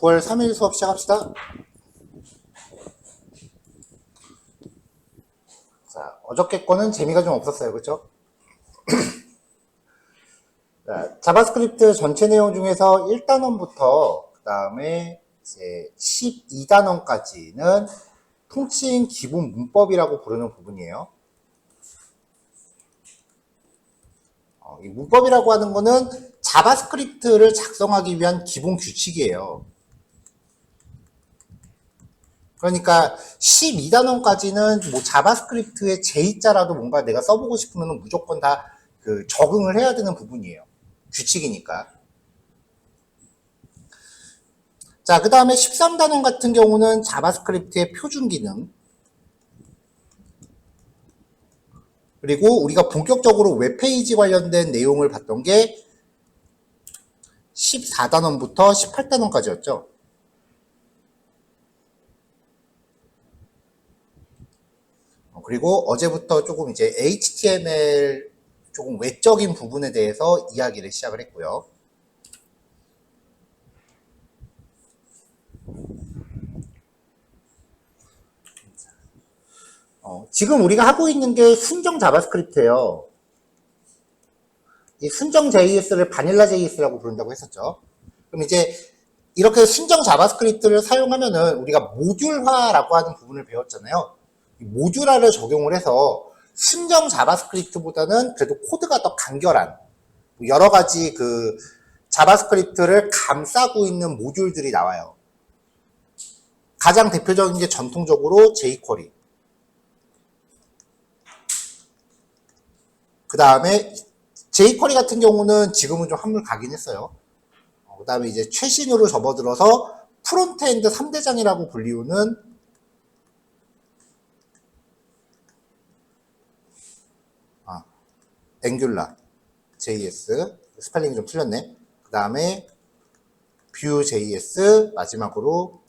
9월 3일 수업 시작합시다. 자, 어저께 거는 재미가 좀 없었어요. 그렇죠? 자, 자바스크립트 전체 내용 중에서 1단원부터 그 다음에 이제 12단원까지는 통칭 기본 문법이라고 부르는 부분이에요. 이 문법이라고 하는 거는 자바스크립트를 작성하기 위한 기본 규칙이에요. 그러니까 12단원까지는 뭐 자바스크립트의 J자라도 뭔가 내가 써보고 싶으면 무조건 다 그 적응을 해야 되는 부분이에요. 규칙이니까. 자, 그 다음에 13단원 같은 경우는 자바스크립트의 표준 기능. 그리고 우리가 본격적으로 웹페이지 관련된 내용을 봤던 게 14단원부터 18단원까지였죠. 그리고 어제부터 조금 이제 HTML 조금 외적인 부분에 대해서 이야기를 시작을 했고요. 지금 우리가 하고 있는 게 순정 자바스크립트예요. 이 순정 JS를 바닐라 JS라고 부른다고 했었죠. 그럼 이제 이렇게 순정 자바스크립트를 사용하면은 우리가 모듈화라고 하는 부분을 배웠잖아요. 이 모듈화를 적용을 해서 순정 자바스크립트보다는 그래도 코드가 더 간결한 여러 가지 그 자바스크립트를 감싸고 있는 모듈들이 나와요. 가장 대표적인 게 전통적으로 jQuery. 그 다음에 jQuery 같은 경우는 지금은 좀 한물 가긴 했어요. 그 다음에 이제 최신으로 접어들어서 프론트엔드 3대장이라고 불리우는 앵귤라 JS, 스펠링이 좀 틀렸네. 그 다음에 뷰 JS, 마지막으로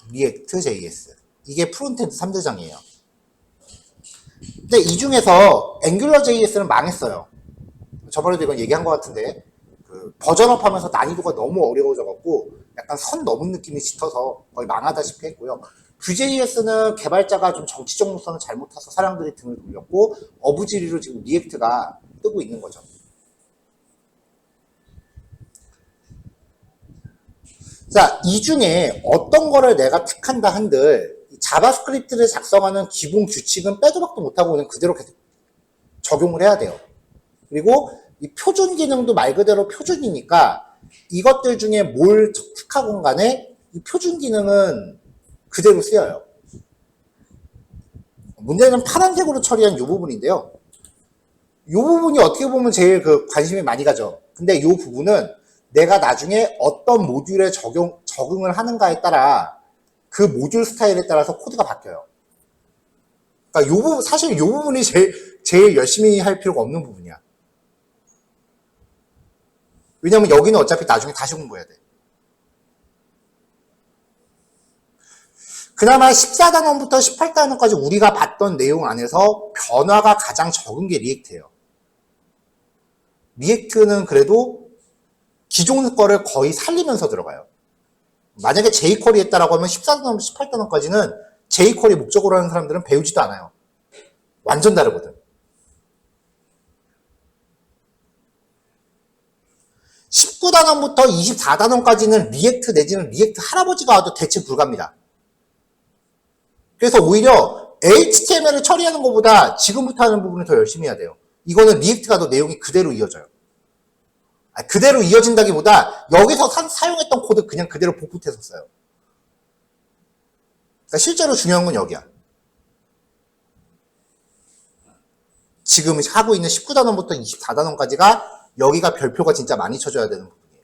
리액트 JS. 이게 프론트엔드 3대장이에요. 근데 이 중에서 앵귤러 JS는 망했어요. 저번에도 이건 얘기한 것 같은데 그 버전업 하면서 난이도가 너무 어려워져갖고 약간 선 넘은 느낌이 짙어서 거의 망하다시피 했고요. Vue.js는 개발자가 좀 정치적 노선을 잘못 타서 사람들이 등을 돌렸고 어부지리로 지금 리액트가 뜨고 있는 거죠. 자, 이 중에 어떤 거를 내가 택한다 한들 자바스크립트를 작성하는 기본 규칙은 빼도 박도 못하고 그냥 그대로 계속 적용을 해야 돼요. 그리고 이 표준 기능도 말 그대로 표준이니까 이것들 중에 뭘 택하건 간에 이 표준 기능은 그대로 쓰여요. 문제는 파란색으로 처리한 이 부분인데요. 이 부분이 어떻게 보면 제일 그 관심이 많이 가죠. 근데 이 부분은 내가 나중에 어떤 모듈에 적응을 하는가에 따라 그 모듈 스타일에 따라서 코드가 바뀌어요. 그러니까 사실 이 부분이 제일 열심히 할 필요가 없는 부분이야. 왜냐면 여기는 어차피 나중에 다시 공부해야 돼. 그나마 14단원부터 18단원까지 우리가 봤던 내용 안에서 변화가 가장 적은 게 리액트예요. 리액트는 그래도 기존 거를 거의 살리면서 들어가요. 만약에 jQuery 했다라고 하면 14단원부터 18단원까지는 jQuery 목적으로 하는 사람들은 배우지도 않아요. 완전 다르거든. 19단원부터 24단원까지는 리액트 내지는 리액트 할아버지가 와도 대체 불가합니다. 그래서 오히려 HTML을 처리하는 것보다 지금부터 하는 부분을 더 열심히 해야 돼요. 이거는 리액트가 더 내용이 그대로 이어져요. 그대로 이어진다기보다 여기서 사용했던 코드 그냥 그대로 복붙해서 써요. 그러니까 실제로 중요한 건 여기야. 지금 하고 있는 19단원부터 24단원까지가 여기가 별표가 진짜 많이 쳐줘야 되는 부분이에요.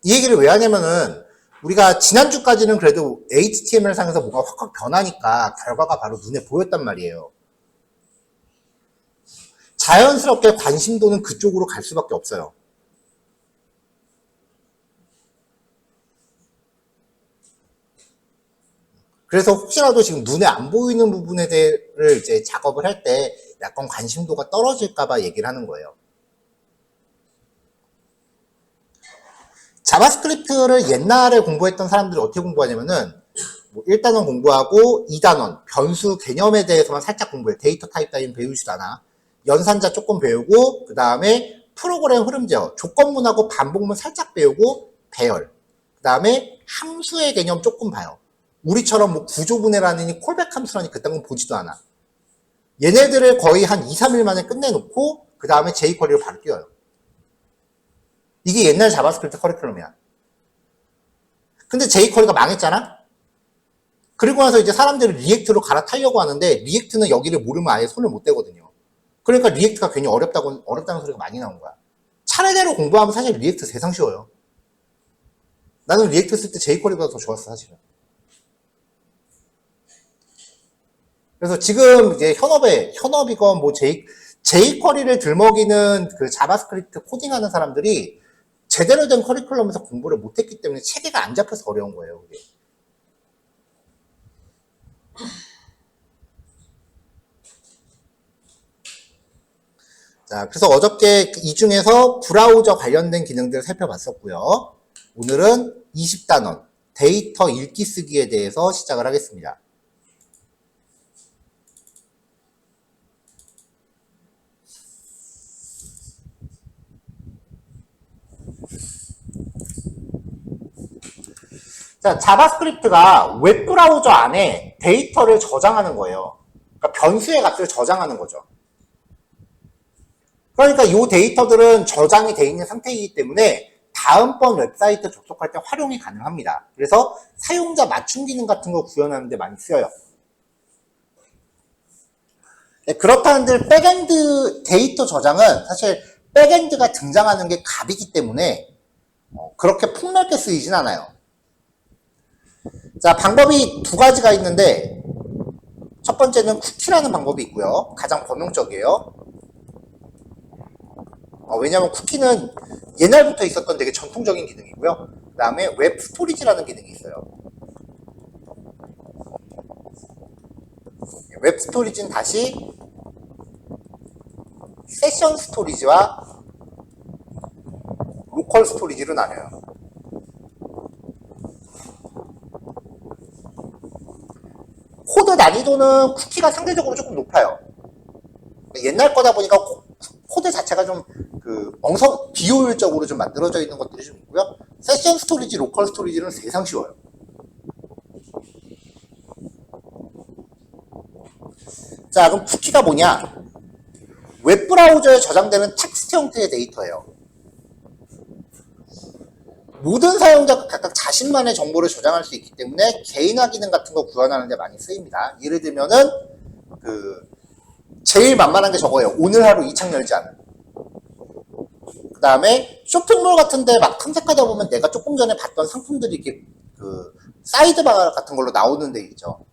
이 얘기를 왜 하냐면은 우리가 지난주까지는 그래도 HTML 상에서 뭔가 확확 변하니까 결과가 바로 눈에 보였단 말이에요. 자연스럽게 관심도는 그쪽으로 갈 수밖에 없어요. 그래서 혹시라도 지금 눈에 안 보이는 부분에 대해서 이제 작업을 할 때 약간 관심도가 떨어질까봐 얘기를 하는 거예요. 자바스크립트를 옛날에 공부했던 사람들이 어떻게 공부하냐면은 뭐 1단원 공부하고 2단원 변수 개념에 대해서만 살짝 공부해. 데이터 타입 따윈 배우지도 않아. 연산자 조금 배우고 그 다음에 프로그램 흐름 제어, 조건문하고 반복문 살짝 배우고 배열. 그 다음에 함수의 개념 조금 봐요. 우리처럼 뭐 구조분해라느니 콜백 함수라니 그딴 건 보지도 않아. 얘네들을 거의 한 2, 3일 만에 끝내놓고 그 다음에 jQuery로 바로 띄워요. 이게 옛날 자바스크립트 커리큘럼이야. 근데 jQuery가 망했잖아? 그리고 나서 이제 사람들이 리액트로 갈아타려고 하는데 리액트는 여기를 모르면 아예 손을 못 대거든요. 그러니까 리액트가 괜히 어렵다는 소리가 많이 나온 거야. 차례대로 공부하면 사실 리액트 세상 쉬워요. 나는 리액트 쓸 때 jQuery보다 더 좋았어, 사실은. 그래서 지금 이제 현업이건 뭐 jQuery를 들먹이는 그 자바스크립트 코딩하는 사람들이 제대로 된 커리큘럼에서 공부를 못했기 때문에 체계가 안 잡혀서 어려운 거예요, 그게. 자, 그래서 어저께 이 중에서 브라우저 관련된 기능들을 살펴봤었고요. 오늘은 20단원 데이터 읽기 쓰기에 대해서 시작을 하겠습니다. 자, 자바스크립트가 웹브라우저 안에 데이터를 저장하는 거예요. 그러니까 변수의 값을 저장하는 거죠. 그러니까 이 데이터들은 저장이 되어 있는 상태이기 때문에 다음번 웹사이트 접속할 때 활용이 가능합니다. 그래서 사용자 맞춤 기능 같은 거 구현하는 데 많이 쓰여요. 네, 그렇다는데 백엔드 데이터 저장은 사실 백엔드가 등장하는 게 값이기 때문에 그렇게 폭넓게 쓰이진 않아요. 자, 방법이 두 가지가 있는데 첫 번째는 쿠키라는 방법이 있고요. 가장 범용적이에요. 왜냐하면 쿠키는 옛날부터 있었던 되게 전통적인 기능이고요. 그 다음에 웹 스토리지라는 기능이 있어요. 웹 스토리지는 다시 세션 스토리지와 로컬 스토리지로 나뉘어요. 코드 난이도는 쿠키가 상대적으로 조금 높아요. 옛날 거다 보니까 코드 자체가 좀 비효율적으로 좀 만들어져 있는 것들이 좀 있고요. 세션 스토리지, 로컬 스토리지는 세상 쉬워요. 자, 그럼 쿠키가 뭐냐? 웹브라우저에 저장되는 텍스트 형태의 데이터예요. 모든 사용자가 각각 자신만의 정보를 저장할 수 있기 때문에 개인화 기능 같은 거 구현하는 데 많이 쓰입니다. 예를 들면은 제일 만만한 게 저거예요. 오늘 하루 이 창 열지 않은. 그 다음에 쇼핑몰 같은 데 막 탐색하다 보면 내가 조금 전에 봤던 상품들이 이렇게 사이드바 같은 걸로 나오는 데 있죠.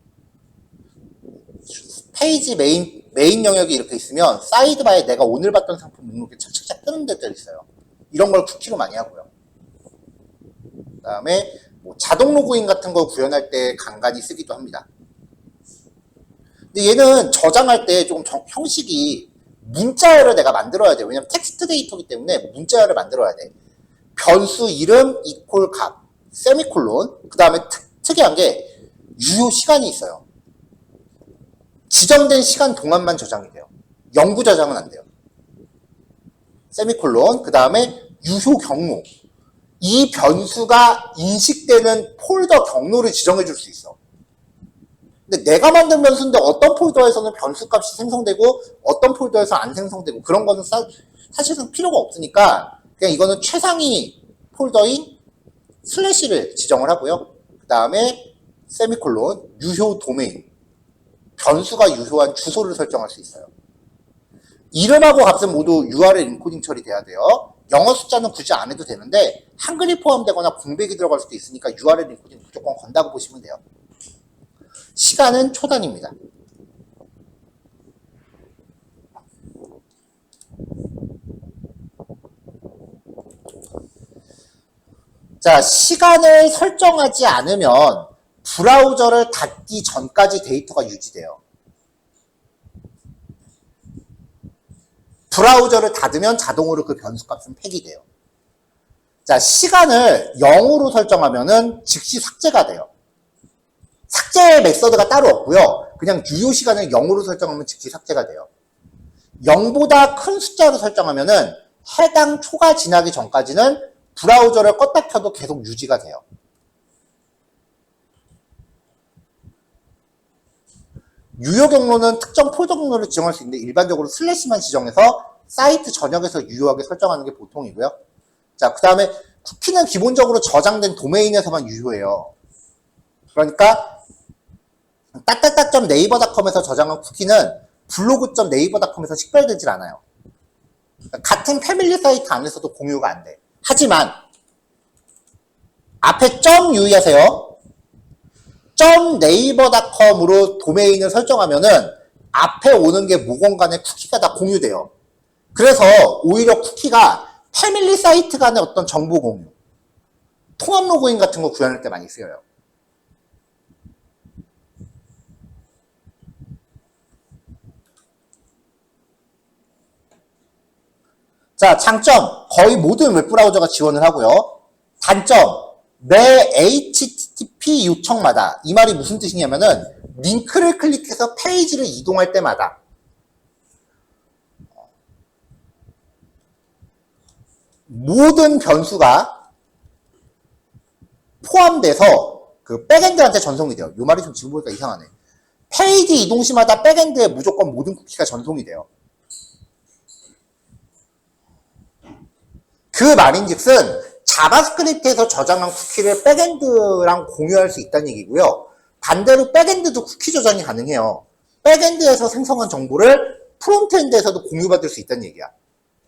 페이지 메인 영역이 이렇게 있으면 사이드바에 내가 오늘 봤던 상품 목록이 착착착 뜨는 데들 있어요. 이런 걸 쿠키로 많이 하고요. 그 다음에 뭐 자동 로그인 같은 거 구현할 때 간간히 쓰기도 합니다. 근데 얘는 저장할 때 좀 형식이 문자열을 내가 만들어야 돼. 왜냐면 텍스트 데이터이기 때문에 문자열을 만들어야 돼. 변수 이름 이퀄 값 세미콜론. 그 다음에 특이한 게 유효 시간이 있어요. 지정된 시간 동안만 저장이 돼요. 영구 저장은 안 돼요. 세미콜론. 그 다음에 유효 경로. 이 변수가 인식되는 폴더 경로를 지정해 줄 수 있어. 근데 내가 만든 변수인데 어떤 폴더에서는 변수 값이 생성되고 어떤 폴더에서 안 생성되고 그런 거는 사실은 필요가 없으니까 그냥 이거는 최상위 폴더인 슬래시를 지정을 하고요. 그 다음에 세미콜론, 유효 도메인, 변수가 유효한 주소를 설정할 수 있어요. 이름하고 값은 모두 URL 인코딩 처리돼야 돼요. 영어 숫자는 굳이 안 해도 되는데 한글이 포함되거나 공백이 들어갈 수도 있으니까 URL 인코딩 무조건 건다고 보시면 돼요. 시간은 초단입니다. 자, 시간을 설정하지 않으면 브라우저를 닫기 전까지 데이터가 유지돼요. 브라우저를 닫으면 자동으로 그 변수 값은 폐기돼요. 자, 시간을 0으로 설정하면은 즉시 삭제가 돼요. 삭제 메서드가 따로 없고요. 그냥 유효 시간을 0으로 설정하면 즉시 삭제가 돼요. 0보다 큰 숫자로 설정하면은 해당 초가 지나기 전까지는 브라우저를 껐다 켜도 계속 유지가 돼요. 유효 경로는 특정 폴더 경로를 지정할 수 있는데 일반적으로 슬래시만 지정해서 사이트 전역에서 유효하게 설정하는 게 보통이고요. 자, 그 다음에 쿠키는 기본적으로 저장된 도메인에서만 유효해요. 그러니까 따따따.naver.com에서 저장한 쿠키는 블로그.naver.com에서 식별되질 않아요. 같은 패밀리 사이트 안에서도 공유가 안 돼. 하지만 앞에 점 유의하세요. .naver.com으로 도메인을 설정하면은 앞에 오는 게 모공간에 쿠키가 다 공유돼요. 그래서 오히려 쿠키가 패밀리 사이트 간의 어떤 정보 공유, 통합 로그인 같은 거 구현할 때 많이 쓰여요. 자, 장점, 거의 모든 웹브라우저가 지원을 하고요. 단점, 매 HTTP 요청마다, 이 말이 무슨 뜻이냐면은 링크를 클릭해서 페이지를 이동할 때마다 모든 변수가 포함돼서 그 백엔드한테 전송이 돼요. 이 말이 좀 지금 보니까 이상하네. 페이지 이동 시마다 백엔드에 무조건 모든 쿠키가 전송이 돼요. 그 말인즉슨 자바스크립트에서 저장한 쿠키를 백엔드랑 공유할 수 있다는 얘기고요. 반대로 백엔드도 쿠키 저장이 가능해요. 백엔드에서 생성한 정보를 프론트엔드에서도 공유받을 수 있다는 얘기야.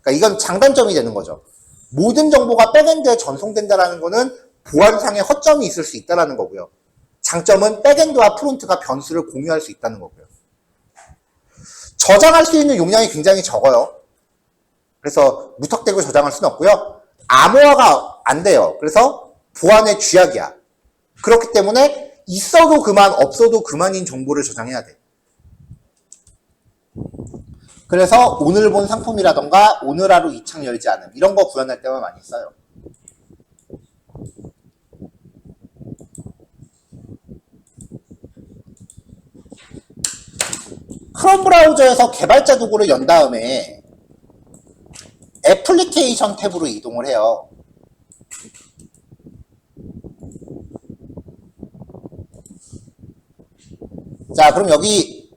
그러니까 이건 장단점이 되는 거죠. 모든 정보가 백엔드에 전송된다는 거는 보안상의 허점이 있을 수 있다는 거고요. 장점은 백엔드와 프론트가 변수를 공유할 수 있다는 거고요. 저장할 수 있는 용량이 굉장히 적어요. 그래서 무턱대고 저장할 수는 없고요. 암호화가 안 돼요. 그래서 보안의 쥐약이야. 그렇기 때문에 있어도 그만, 없어도 그만인 정보를 저장해야 돼. 그래서 오늘 본 상품이라던가 오늘 하루 이 창 열지 않음 이런 거 구현할 때만 많이 써요. 크롬 브라우저에서 개발자 도구를 연 다음에 애플리케이션 탭으로 이동을 해요. 자, 그럼 여기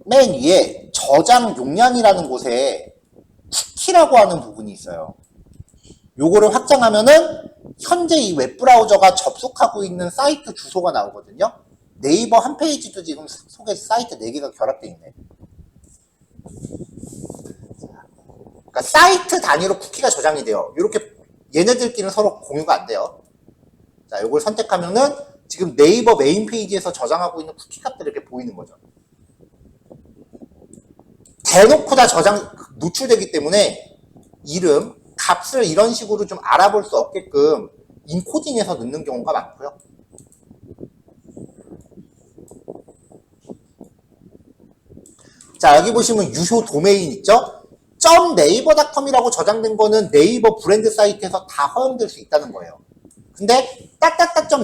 맨 위에 저장 용량이라는 곳에 쿠키라고 하는 부분이 있어요. 요거를 확장하면은 현재 이 웹브라우저가 접속하고 있는 사이트 주소가 나오거든요. 네이버 한 페이지도 지금 속에 사이트 4개가 결합되어 있네. 그러니까 사이트 단위로 쿠키가 저장이 돼요. 이렇게 얘네들끼리는 서로 공유가 안 돼요. 자, 요걸 선택하면은 지금 네이버 메인 페이지에서 저장하고 있는 쿠키 값들이 이렇게 보이는 거죠. 대놓고 다 노출되기 때문에 이름, 값을 이런 식으로 좀 알아볼 수 없게끔 인코딩해서 넣는 경우가 많고요. 자, 여기 보시면 유효 도메인 있죠? .naver.com이라고 저장된 거는 네이버 브랜드 사이트에서 다 허용될 수 있다는 거예요. 근데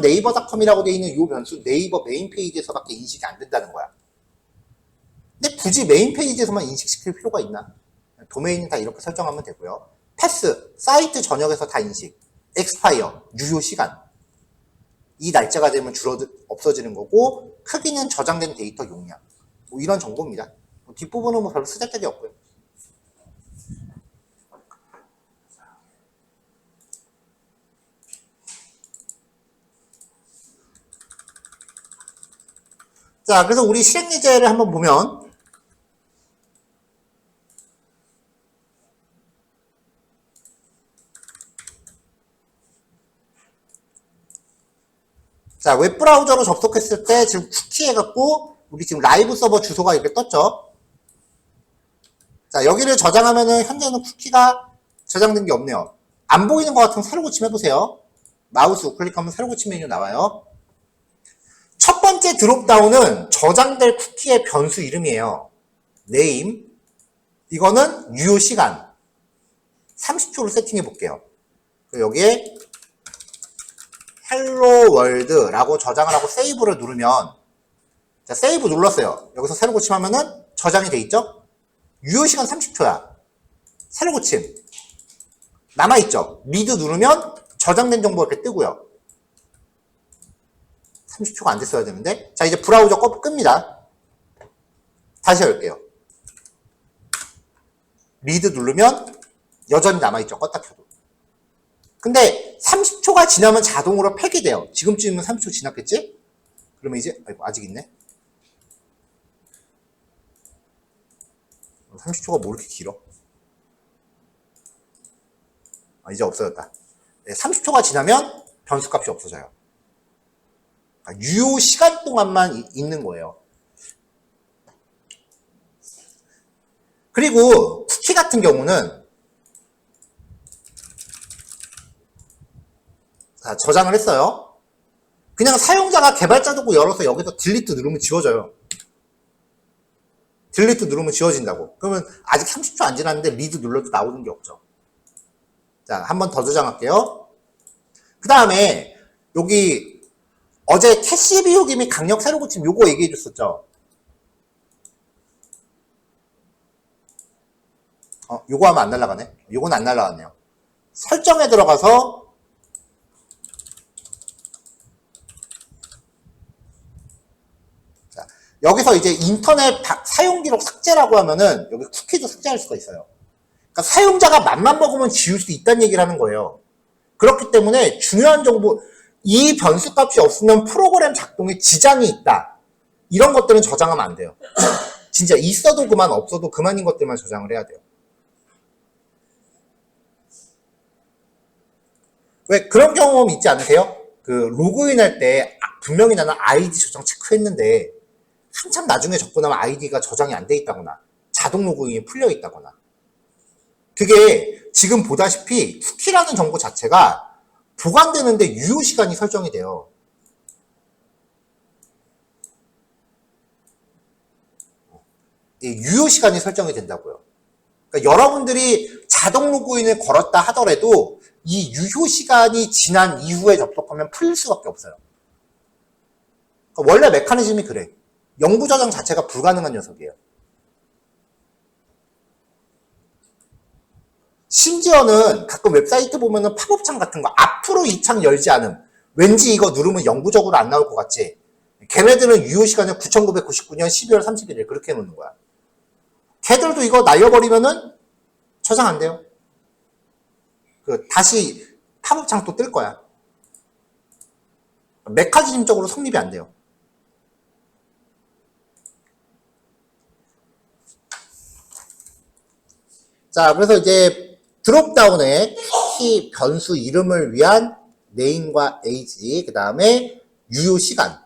.naver.com이라고 되어 있는 이 변수 네이버 메인 페이지에서밖에 인식이 안 된다는 거야. 근데 굳이 메인 페이지에서만 인식시킬 필요가 있나? 도메인은 다 이렇게 설정하면 되고요. 패스, 사이트 전역에서 다 인식. expire, 유효 시간. 이 날짜가 되면 없어지는 거고, 크기는 저장된 데이터 용량. 뭐 이런 정보입니다. 뒷부분은 뭐 별로 쓰잘데기 없고요. 자, 그래서 우리 실행 예제를 한번 보면, 자, 웹브라우저로 접속했을 때 지금 쿠키 해갖고 우리 지금 라이브 서버 주소가 이렇게 떴죠. 자, 여기를 저장하면은 현재는 쿠키가 저장된 게 없네요. 안 보이는 것 같으면 새로 고침 해보세요. 마우스 우클릭하면 새로 고침 메뉴 나와요. 첫 번째 드롭다운은 저장될 쿠키의 변수 이름이에요. name 이거는 유효 시간 30초로 세팅해 볼게요. 여기에 헬로 월드라고 저장을 하고 세이브를 누르면, 자, 세이브 눌렀어요. 여기서 새로 고침하면은 저장이 돼 있죠? 유효 시간 30초야. 새로 고침 남아있죠? 미드 누르면 저장된 정보가 이렇게 뜨고요. 30초가 안 됐어야 되는데. 자, 이제 브라우저 끕니다. 다시 열게요. 미드 누르면 여전히 남아있죠? 껐다 켜도. 근데 30초가 지나면 자동으로 폐기돼요. 지금쯤이면 30초 지났겠지? 그러면 이제, 아이고, 아직 있네. 30초가 뭐 이렇게 길어? 아, 이제 없어졌다. 네, 30초가 지나면 변수값이 없어져요. 그러니까 유효 시간 동안만 있는 거예요. 그리고 쿠키 같은 경우는, 자, 저장을 했어요. 그냥 사용자가 개발자 도구 열어서 여기서 딜리트 누르면 지워져요. 딜리트 누르면 지워진다고. 그러면 아직 30초 안 지났는데 리드 눌러도 나오는 게 없죠. 자, 한 번 더 저장할게요. 그 다음에 여기 어제 캐시 비우기 및 강력 새로 고침 요거 얘기해 줬었죠. 요거 하면 안 날아가네. 요건 안 날아가네요. 설정에 들어가서 자, 여기서 이제 인터넷 사용 기록 삭제라고 하면은 여기 쿠키도 삭제할 수가 있어요. 그러니까 사용자가 맘만 먹으면 지울 수 있다는 얘기를 하는 거예요. 그렇기 때문에 중요한 정보, 이 변수 값이 없으면 프로그램 작동에 지장이 있다. 이런 것들은 저장하면 안 돼요. 진짜 있어도 그만 없어도 그만인 것들만 저장을 해야 돼요. 왜 그런 경험 있지 않으세요? 그 로그인 할 때 분명히 나는 아이디 저장 체크했는데 한참 나중에 접근하면 아이디가 저장이 안 돼 있다거나 자동 로그인이 풀려 있다거나. 그게 지금 보다시피 쿠키라는 정보 자체가 보관되는데 유효 시간이 설정이 돼요. 유효 시간이 설정이 된다고요. 그러니까 여러분들이 자동 로그인을 걸었다 하더라도 이 유효 시간이 지난 이후에 접속하면 풀릴 수밖에 없어요. 그러니까 원래 메커니즘이 그래. 영구 저장 자체가 불가능한 녀석이에요. 심지어는 가끔 웹사이트 보면은 팝업창 같은 거 앞으로 이 창 열지 않음. 왠지 이거 누르면 영구적으로 안 나올 것 같지. 걔네들은 유효 시간을 1999년 12월 31일 그렇게 해놓는 거야. 걔들도 이거 날려버리면은 저장 안 돼요. 다시 팝업창 또 뜰 거야. 메커니즘적으로 성립이 안 돼요. 자, 그래서 이제 드롭다운에 쿠키 변수 이름을 위한 name과 age, 그 다음에 유효 시간.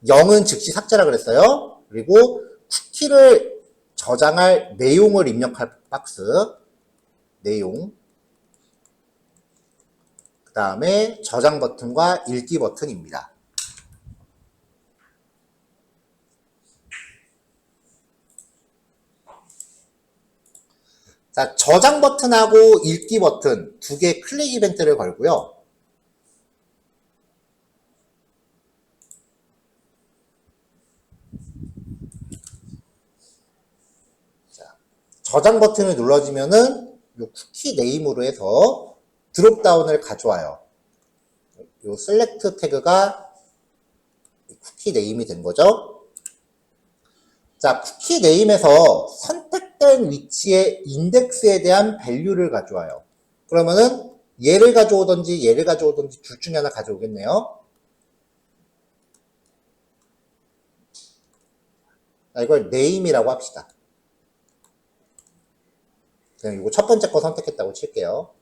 0은 즉시 삭제라 그랬어요. 그리고 쿠키를 저장할 내용을 입력할 박스. 내용. 그 다음에 저장 버튼과 읽기 버튼입니다. 자, 저장 버튼하고 읽기 버튼 두 개 클릭 이벤트를 걸고요. 자, 저장 버튼을 눌러주면은 요 쿠키 네임으로 해서 드롭다운을 가져와요. 요 셀렉트 태그가 쿠키 네임이 된 거죠. 자, 쿠키 네임에서 선택된 위치의 인덱스에 대한 밸류를 가져와요. 그러면은 얘를 가져오든지 얘를 가져오든지 둘 중에 하나 가져오겠네요. 자, 이걸 네임이라고 합시다. 그냥 이거 첫 번째 거 선택했다고 칠게요.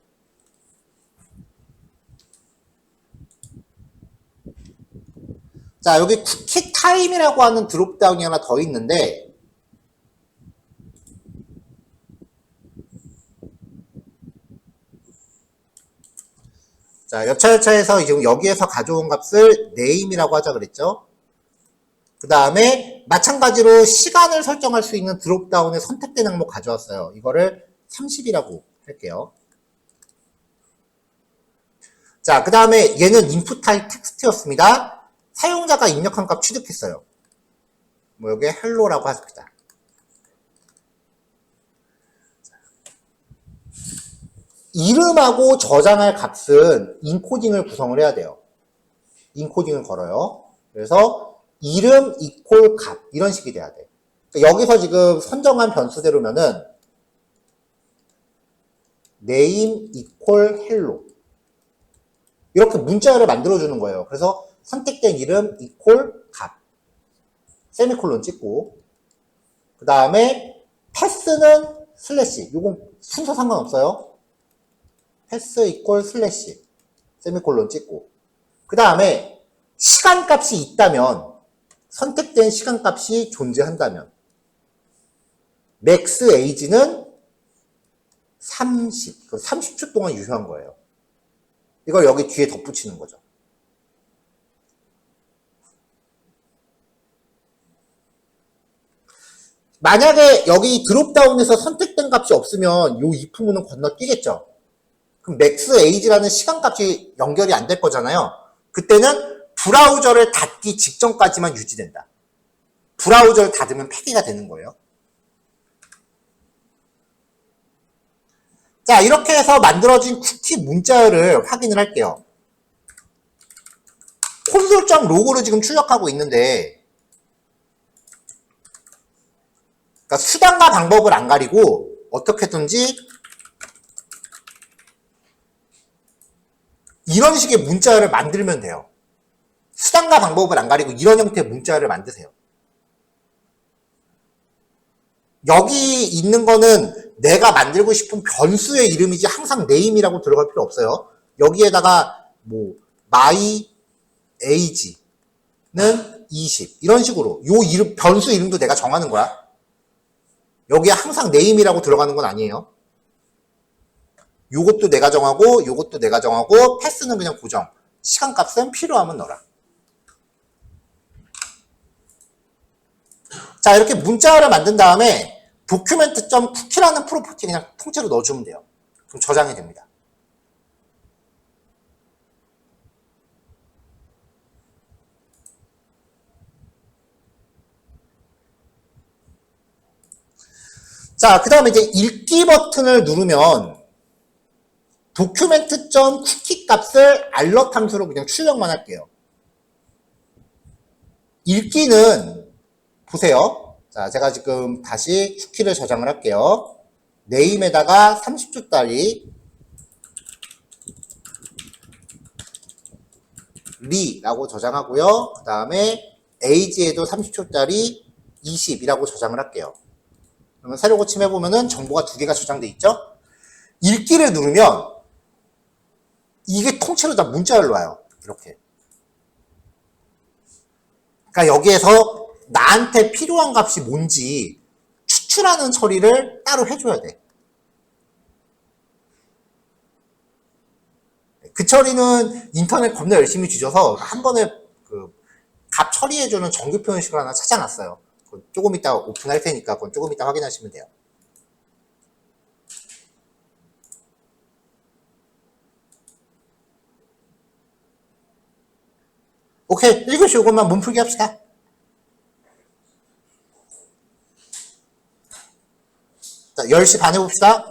자, 여기 쿠키 타임이라고 하는 드롭다운이 하나 더 있는데, 자, 여차여차해서 지금 여기에서 가져온 값을 name이라고 하자 그랬죠? 그 다음에 다음에 마찬가지로 시간을 설정할 수 있는 드롭다운에 선택된 항목 가져왔어요. 이거를 30이라고 할게요. 자, 그 다음에 얘는 인풋 타입 텍스트였습니다. 사용자가 입력한 값 취득했어요. 뭐 여기에 hello라고 합니다. 이름하고 저장할 값은 인코딩을 구성을 해야 돼요. 인코딩을 걸어요. 그래서 이름 이퀄 값 이런 식이 돼야 돼. 여기서 지금 선정한 변수대로면은 name equal hello 이렇게 문자열을 만들어주는 거예요. 그래서 선택된 이름 equal 값 세미콜론 찍고 그 다음에 패스는 슬래시 요건 순서 상관없어요. 패스 equal 슬래시 세미콜론 찍고 그 다음에 시간값이 있다면 선택된 시간값이 존재한다면 max age는 30 30초 동안 유효한 거예요. 이걸 여기 뒤에 덧붙이는 거죠. 만약에 여기 드롭다운에서 선택된 값이 없으면 이 if 문은 건너뛰겠죠. 그럼 max age라는 시간값이 연결이 안 될 거잖아요. 그때는 브라우저를 닫기 직전까지만 유지된다. 브라우저를 닫으면 폐기가 되는 거예요. 자, 이렇게 해서 만들어진 쿠키 문자열을 확인을 할게요. 콘솔.로그를 지금 출력하고 있는데 그러니까 수단과 방법을 안 가리고 어떻게든지 이런 식의 문자열을 만들면 돼요. 수단과 방법을 안 가리고 이런 형태의 문자열을 만드세요. 여기 있는 거는 내가 만들고 싶은 변수의 이름이지 항상 name이라고 들어갈 필요 없어요. 여기에다가 뭐 my age는 20 이런 식으로 요 이름 변수 이름도 내가 정하는 거야. 여기에 항상 name이라고 들어가는 건 아니에요. 요것도 내가 정하고 요것도 내가 정하고 패스는 그냥 고정. 시간값은 필요하면 넣어라. 자, 이렇게 문자를 만든 다음에 document.cookie라는 프로퍼티 그냥 통째로 넣어주면 돼요. 그럼 저장이 됩니다. 자, 그 다음에 이제 읽기 버튼을 누르면 document.cookie 값을 alert 함수로 그냥 출력만 할게요. 읽기는 보세요. 자, 제가 지금 다시 쿠키를 저장을 할게요. name에다가 30초짜리 리라고 저장하고요. 그 다음에 age에도 30초짜리 20이라고 저장을 할게요. 그러면 새로 고침해보면은 정보가 두 개가 저장돼 있죠? 읽기를 누르면 이게 통째로 다 문자열로 와요. 이렇게. 그러니까 여기에서 나한테 필요한 값이 뭔지 추출하는 처리를 따로 해줘야 돼. 그 처리는 인터넷 겁나 열심히 뒤져서 한 번에 그 값 처리해주는 정규 표현식을 하나 찾아놨어요. 조금 이따 오픈할 테니까 그건 조금 이따 확인하시면 돼요. 오케이, 1교시 요것만 몸풀기 합시다. 자, 10시 반 해봅시다.